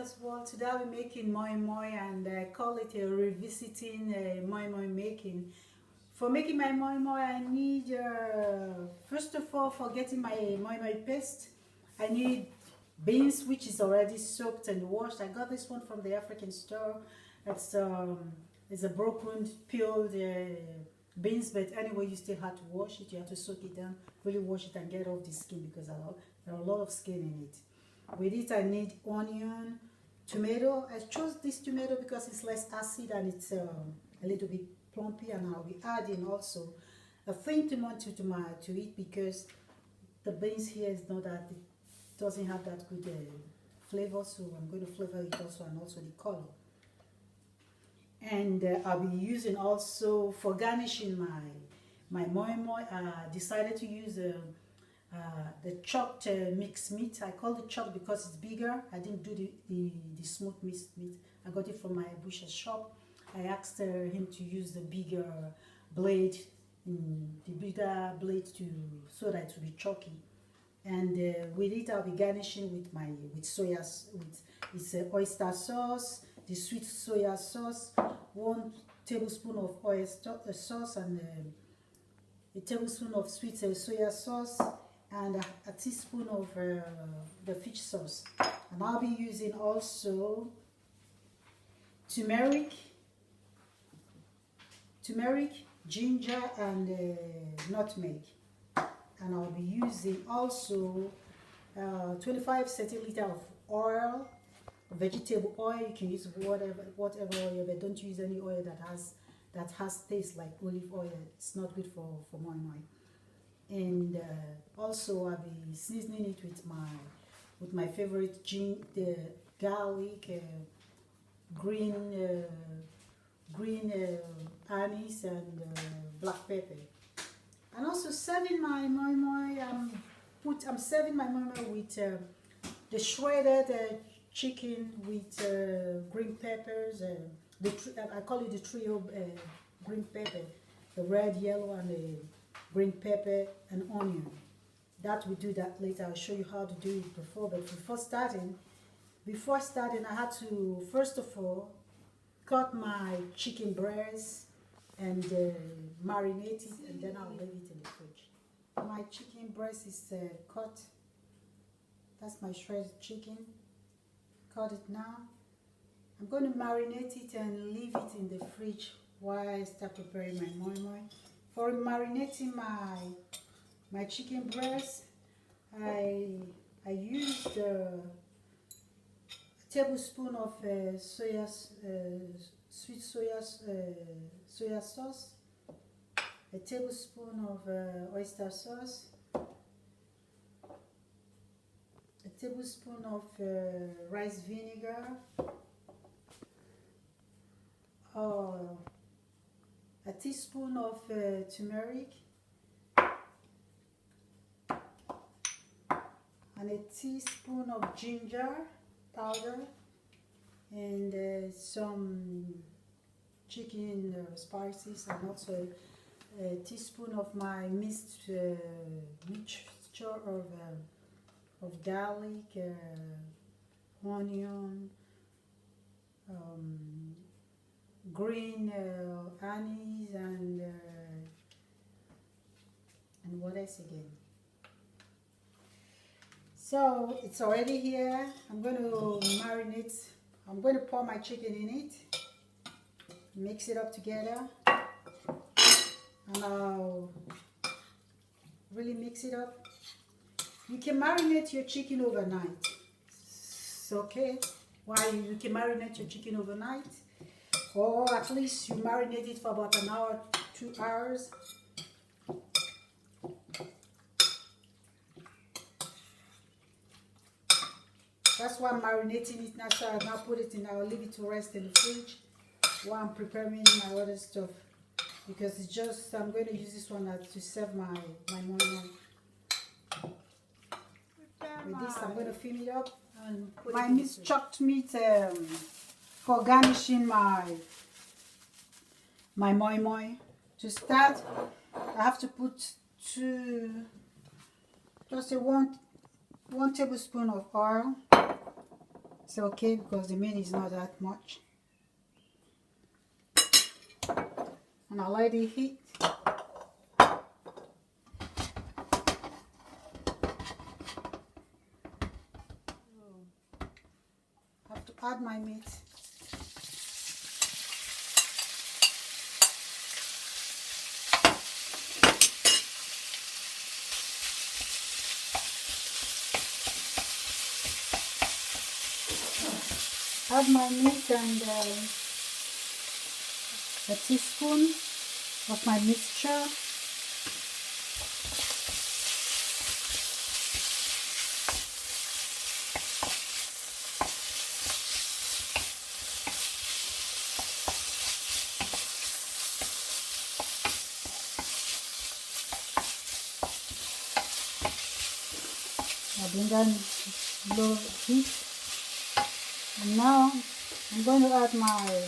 as well. Today I'll be making moi-moi, and I call it a revisiting moi-moi making. For making my moi-moi, I need, first of all, for getting my moi-moi paste, I need beans, which is already soaked and washed. I got this one from the African store. It's a broken, peeled beans, but anyway, you still have to wash it. You have to soak it down, really wash it and get off the skin because there are a lot of skin in it. With it, I need onion, tomato. I chose this tomato because it's less acid and it's a little bit plumpy, and I'll be adding also a thin tomato to it because the beans here is not that, it doesn't have that good flavor, so I'm going to flavor it also, and also the color. And I'll be using also for garnishing my moi-moi. I decided to use the chopped mixed meat. I call it chopped because it's bigger. I didn't do the smoked mixed meat. I got it from my butcher shop. I asked him to use the bigger blade, so that it will be chalky. And with it, I'll be garnishing with oyster sauce, the sweet soya sauce, 1 tablespoon of oyster sauce, and a tablespoon of sweet soya sauce, and a teaspoon of the fish sauce. And I'll be using also turmeric, ginger, and nutmeg. And I'll be using also 25 centiliter of oil, vegetable oil. You can use whatever oil, but don't use any oil that has taste like olive oil. It's not good for moi-moi. And also I'll be seasoning it with my favorite the garlic, green anise, and black pepper. And also serving my moi-moi, I'm serving my moi-moi with the shredded chicken with green peppers. I call it the trio green pepper, the red, yellow, and the green pepper and onion. That we do that later. I'll show you how to do it before. But before starting, I had to first of all cut my chicken breast and marinate it, and then I'll leave it in the fridge. My chicken breast is cut. That's my shredded chicken. Cut it now. I'm going to marinate it and leave it in the fridge while I start preparing my moi-moi. For marinating my chicken breast, I used a tablespoon of sweet soya sauce, a tablespoon of oyster sauce, a tablespoon of rice vinegar, a teaspoon of turmeric, and a teaspoon of ginger powder, and some chicken spices, and also a teaspoon of my mixture of garlic, onion, green anise, and what else again? So it's already here. I'm going to marinate. I'm going to pour my chicken in it, mix it up together, and I'll really mix it up. You can marinate your chicken overnight. It's okay. Why? You can marinate your chicken overnight, or at least you marinate it for about an hour, 2 hours. That's why I'm marinating it now, so I'll now put it in. I'll leave it to rest in the fridge while I'm preparing my other stuff, because it's just, I'm going to use this one to serve my moi-moi. With this, I'm going to fill it up and put my mixed chopped meat for garnishing my moi-moi. To start, I have to put just one tablespoon of oil, It's okay because the meat is not that much. And I let it heat. I have to add my meat. Add my meat and a teaspoon of my mixture. I bring down low heat. And now I'm going to add my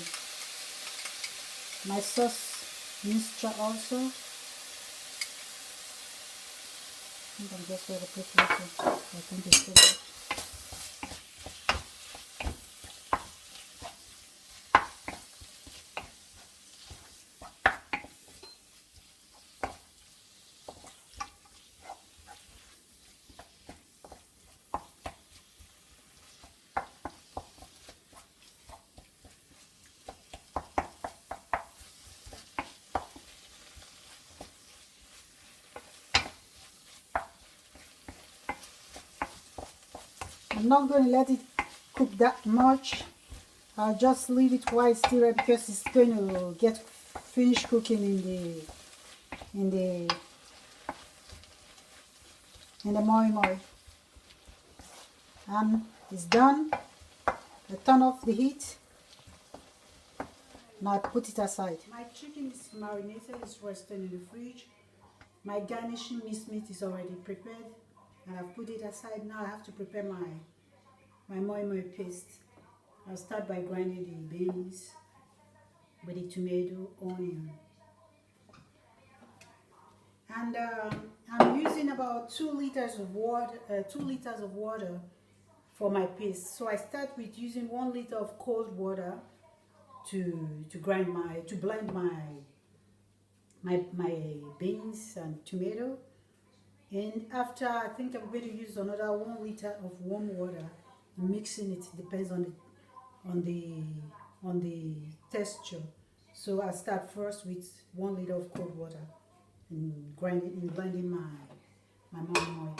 sauce mixture also. I think I'm just going to put little. I think it's good. I'm not going to let it cook that much. I'll just leave it while it's still red because it's going to get finished cooking in the moi-moi. And it's done. I turn off the heat. Now I put it aside. My chicken is marinated, it's resting in the fridge. My garnishing minced meat is already prepared. And I've put it aside. Now I have to prepare my moi-moi paste. I'll start by grinding the beans with the tomato, onion. And I'm using about 2 liters of water for my paste. So I start with using 1 liter of cold water to blend my beans and tomato. And after, I think I'm going to use another 1 liter of warm water. Mixing it depends on the texture. So I start first with 1 liter of cold water and blending my moi-moi.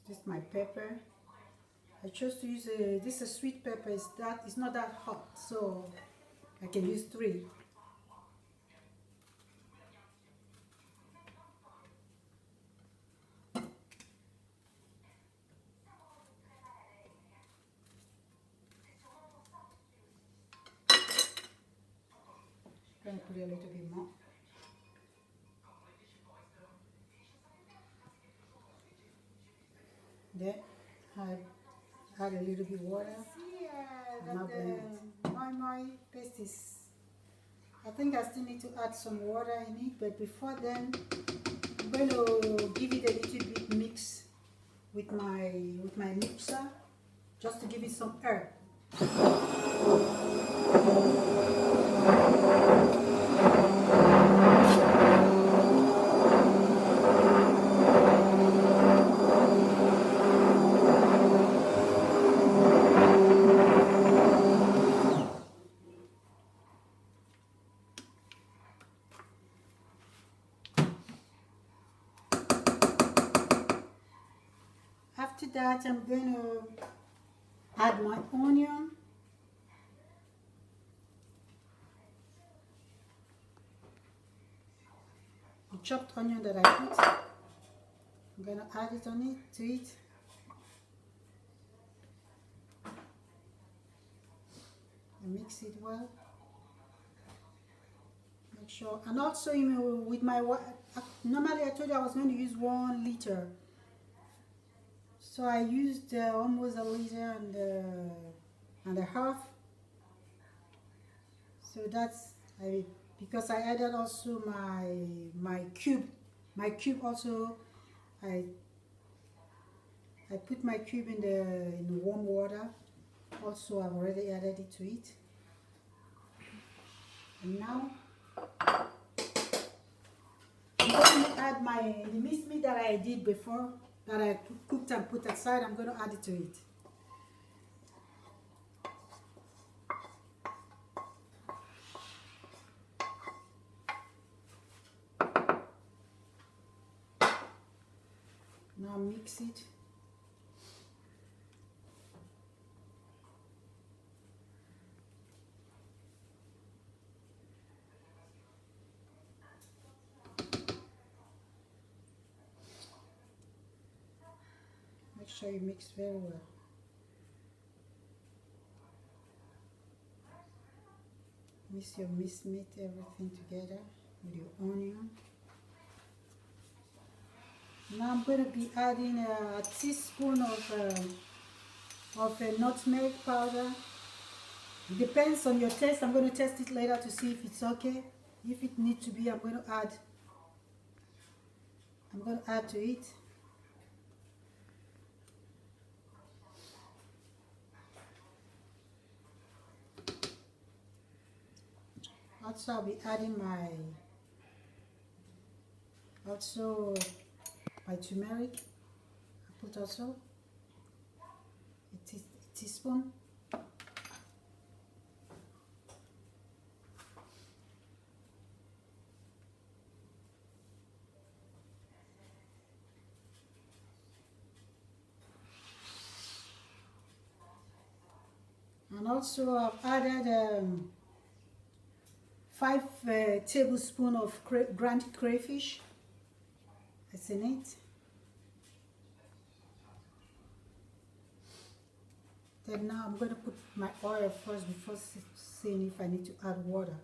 This is my pepper. I chose to use this is a sweet pepper. It's not that hot, so I can use 3. I'm going to put a little bit more. Then I add a little bit water. And now blend it. My paste is, I think I still need to add some water in it, but before then I'm going to give it a little bit mix with my mixer, just to give it some air. After that, I'm going to add my onion. The chopped onion that I put, I'm going to add it to it. And mix it well. Make sure, and also, you know, with my, normally I told you I was going to use 1 liter. So I used almost a liter and a half. So that's I because I added also my cube also. I I put my cube in warm water. Also, I've already added it to it. And now I'm going to add the minced meat that I did before, that I cooked and put aside. I'm going to add it to it. Now mix it. Make sure you mix very well. Mix your minced meat, everything together with your onion. Now I'm going to be adding a teaspoon of nutmeg powder. It depends on your taste. I'm going to test it later to see if it's okay. If it needs to be, I'm going to add to it. Also, I'll be adding my turmeric. I put also a teaspoon. And also I've added 5 tablespoons of ground crayfish. That's in it. Then now I'm going to put my oil first before seeing if I need to add water.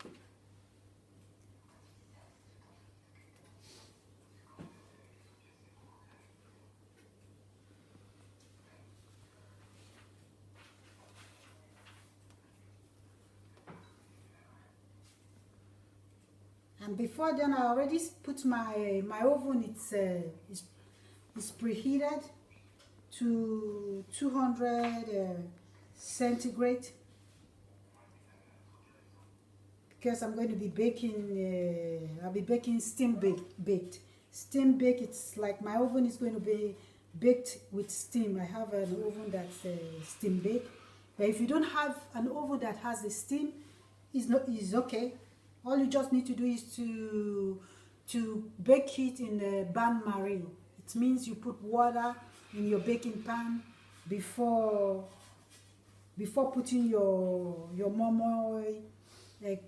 And before then, I already put my oven. It's preheated to 200 centigrade, because I'm going to be baking. I'll be baking steam baked. Steam baked. It's like my oven is going to be baked with steam. I have an oven that's steam baked. But if you don't have an oven that has the steam, it's okay. All you just need to do is to bake it in a bain-marie. It means you put water in your baking pan before putting your Moi-Moi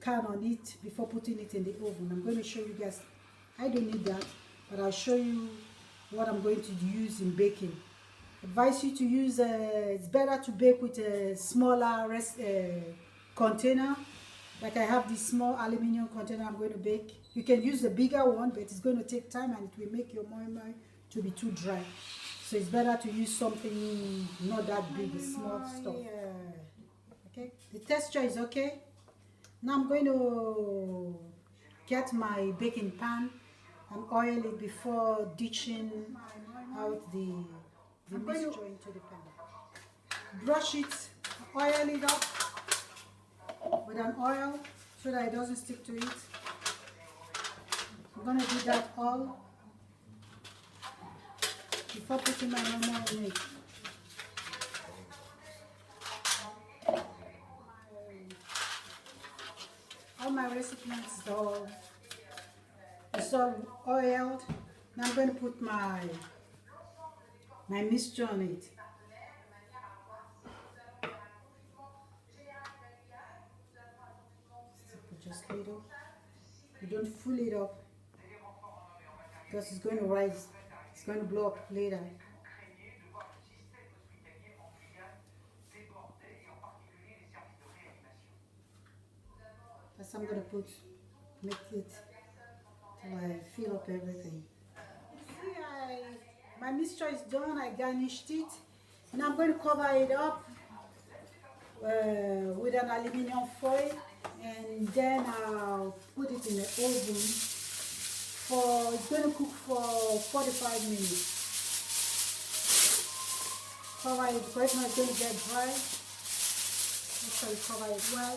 can on it, before putting it in the oven. I'm going to show you guys. I don't need that, but I'll show you what I'm going to use in baking. Advise you to use it's better to bake with a smaller container. Like I have this small aluminum container I'm going to bake. You can use the bigger one, but it's going to take time and it will make your Moi-Moi to be too dry. So it's better to use something not that big, small stuff. Okay, the texture is okay. Now I'm going to get my baking pan and oil it before ditching out the mixture into the pan. Brush it, oil it up with an oil so that it doesn't stick to it. I'm going to do that all before putting my Moi-Moi in it. All my recipients is all oiled. Now I'm going to put my mixture on it. Just little. You don't fill it up because it's going to rise. It's going to blow up later. That's I'm going to make it till I fill up everything. See, My mixture is done. I garnished it. Now I'm going to cover it up with an aluminum foil, and then I'll put it in the oven for, it's going to cook for 45 minutes. Cover it because it's not going to get dry. Make sure you cover it well.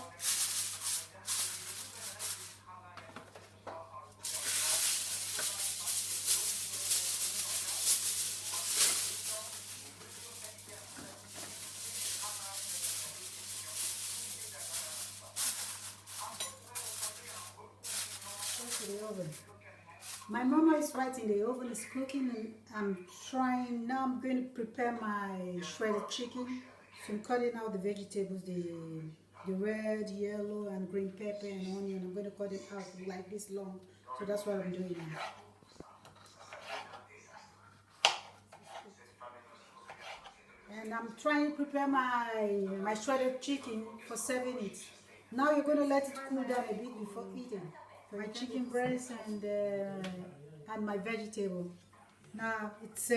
To the oven. My mama is right in the oven, is cooking, and I'm trying, now I'm going to prepare my shredded chicken. So I'm cutting out the vegetables, the red, yellow, and green pepper and onion. I'm going to cut it out like this long. So that's what I'm doing now. And I'm trying to prepare my shredded chicken for serving it. Now you're going to let it cool down a bit before eating. My chicken breast and my vegetable. Now it's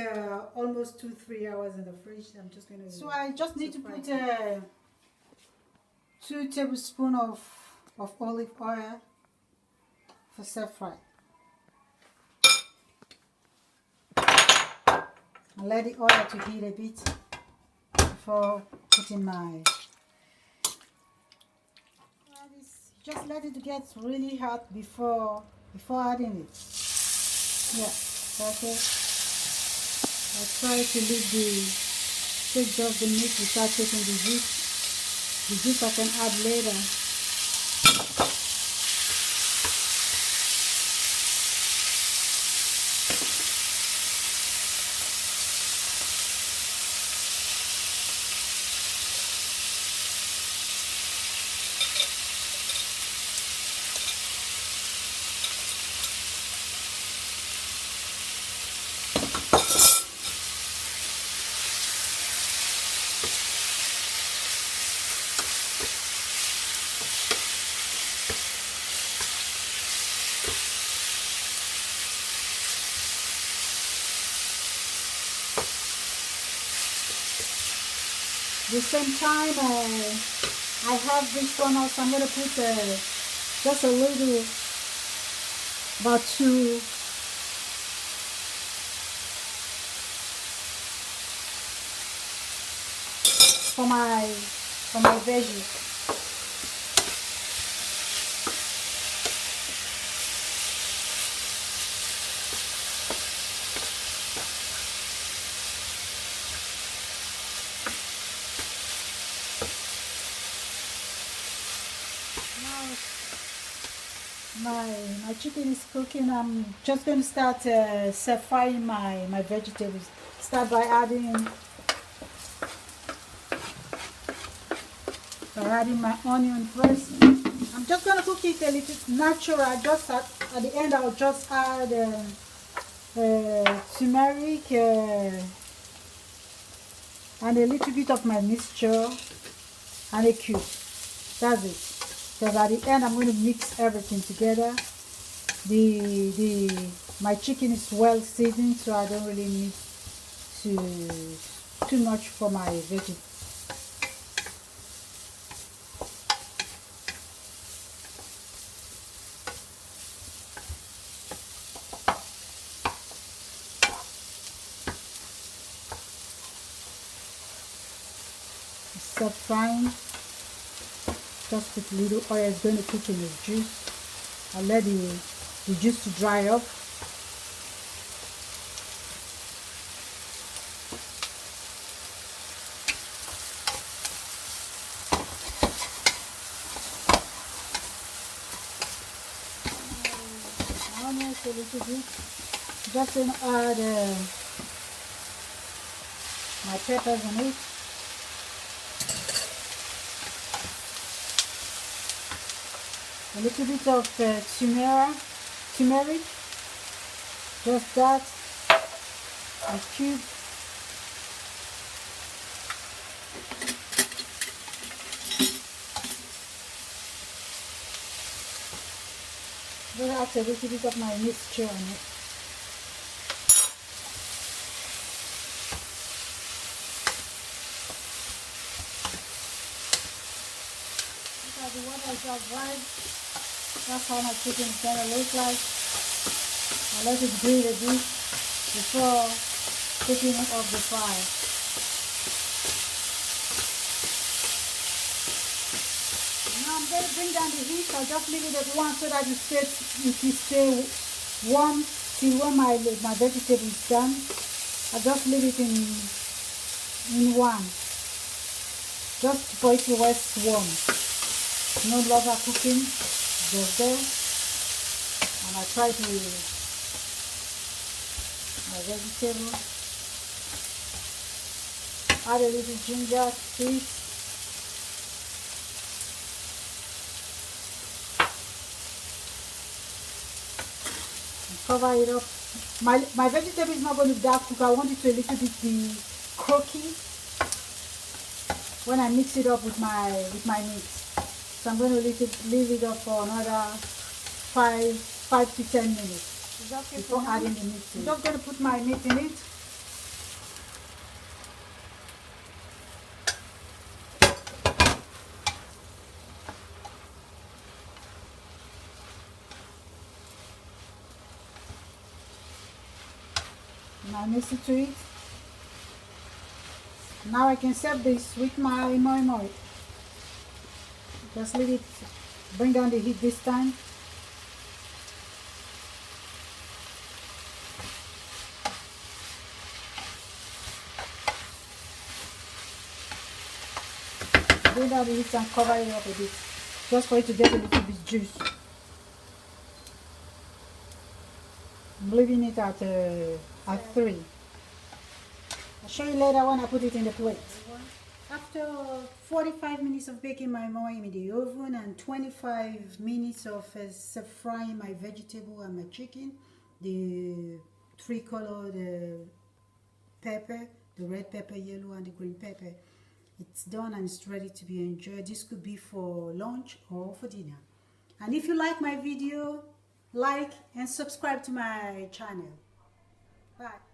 almost 2-3 hours in the fridge. I'm just going to. So I just need to put 2 tablespoons of olive oil for stir fry. And let the oil to heat a bit before putting my. Just let it get really hot before adding it. Yeah, okay. I try to leave take just the meat without taking the juice. The juice I can add later. The same time I have this one also. I'm going to put just a little, about 2 for my veggies. My chicken is cooking. I'm just going to start frying my vegetables. Start by adding my onion first. I'm just going to cook it a little natural. Just at the end, I'll just add turmeric and a little bit of my mixture and a cube. That's it. Because at the end I'm going to mix everything together. My chicken is well seasoned, so I don't really need too much for my veggies. Start frying. Just put little oil. Is going to cook in the juice. I'll let the juice to dry up. Almost a little bit. Just going to add my peppers on it. A little bit of turmeric, just that, a cube. Just add a little bit of my mixture on it. at the water is all dried. That's how my chicken is gonna look like. I let it grill a bit before taking it off the fire. Now I'm going to bring down the heat. I'll just leave it at 1 so that it will stay warm till when my vegetable is done. I'll just leave it in 1 just for it to rest warm. No longer cooking, just there. And I try to my vegetable. Add a little ginger to it. Cover it up. My vegetable is not going to be that cooked. I want it to a little bit be croaky when I mix it up with my meat. So I'm going to leave it up for another 5 to 10 minutes before adding the meat to it. I'm just going to put my meat in it. And I mix it to it. Now I can serve this with my moi-moi. Just leave it, bring down the heat this time. Bring down the heat and cover it up a bit, just for it to get a little bit juice. I'm leaving it at 3. I'll show you later when I put it in the plate. After 45 minutes of baking my moi in the oven and 25 minutes of frying my vegetable and my chicken, the 3-colored pepper, the red pepper, yellow and the green pepper, it's done and it's ready to be enjoyed. This could be for lunch or for dinner. And if you like my video, like and subscribe to my channel. Bye.